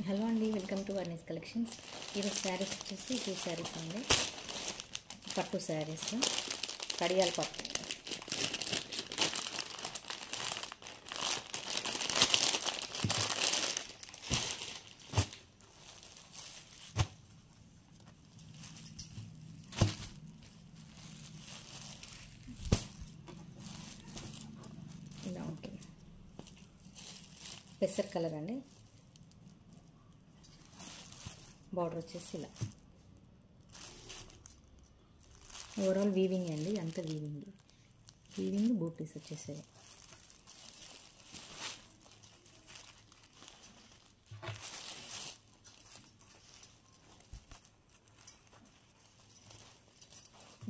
Hello అండి, welcome to వర్ణీస్ collections. ఈరోజు శారీస్ వచ్చేసి 2 శారీస్ అండి. పట్టు శారీస్, కడియాల పట్టు. ఇలా ఉంటుంది, పెసర్ కలర్ అండి. బార్డర్ వచ్చేసి ఇలా. ఓవరాల్ వీవింగ్ అండి, అంత వీవింగ్ బూటీస్ వచ్చేసాయి.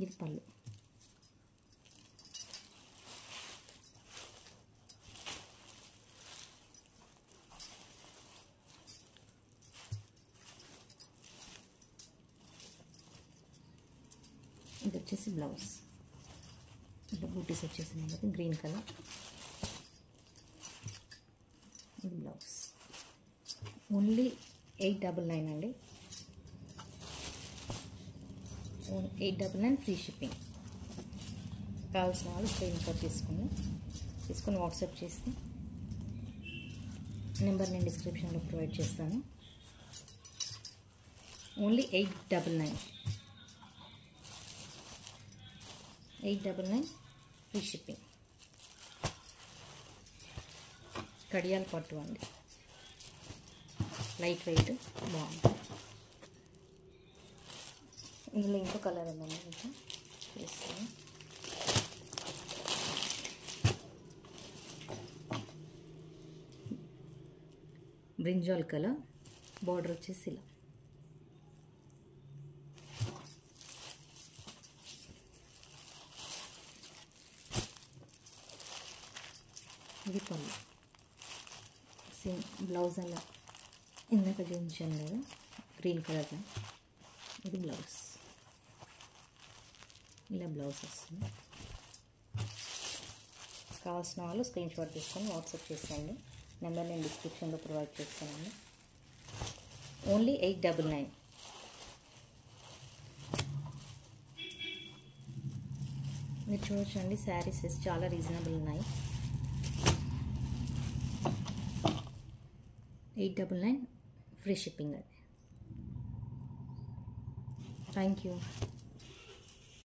ఇది పళ్ళు. ఇది వచ్చేసి బ్లౌజ్. ఇలా బూటీస్ వచ్చేసింది కదా, గ్రీన్ కలర్. ఇది బ్లౌజ్. ఓన్లీ 899 అండి. 899 ఫ్రీ షిప్పింగ్. కావాల్సిన వాళ్ళు స్క్రీన్ షాట్ తీసుకుని వాట్సాప్ చేస్తే నెంబర్ నేను డిస్క్రిప్షన్లో ప్రొవైడ్ చేస్తాను. Only 899 free shipping. కడియాల పట్టు అండి, లైట్ వెయిట్, బాగుంటుంది. ఇందులో ఇంకో కలర్ ఉందండి, ఇంకా చేస్తాను. Brinjal colour. బార్డర్ వచ్చేసి ఇలా. ఇది పళ్ళు. సేమ్ బ్లౌజ్ అలా ఇందాక చూపించాను కదా, గ్రీన్ కలర్లో. ఇది బ్లౌజ్. ఇలా బ్లౌజ్ వస్తుంది. కావాల్సిన వాళ్ళు స్క్రీన్ షాట్ తీసుకొని వాట్సాప్ చేసేయండి. నెంబర్ నేను డిస్క్రిప్షన్లో ప్రొవైడ్ చేస్తానండి. ఓన్లీ 899. మీరు చూడొచ్చండి, శారీస్ చాలా రీజనబుల్ ఉన్నాయి. 899 ఫ్రీ షిప్పింగ్ అది. Thank you.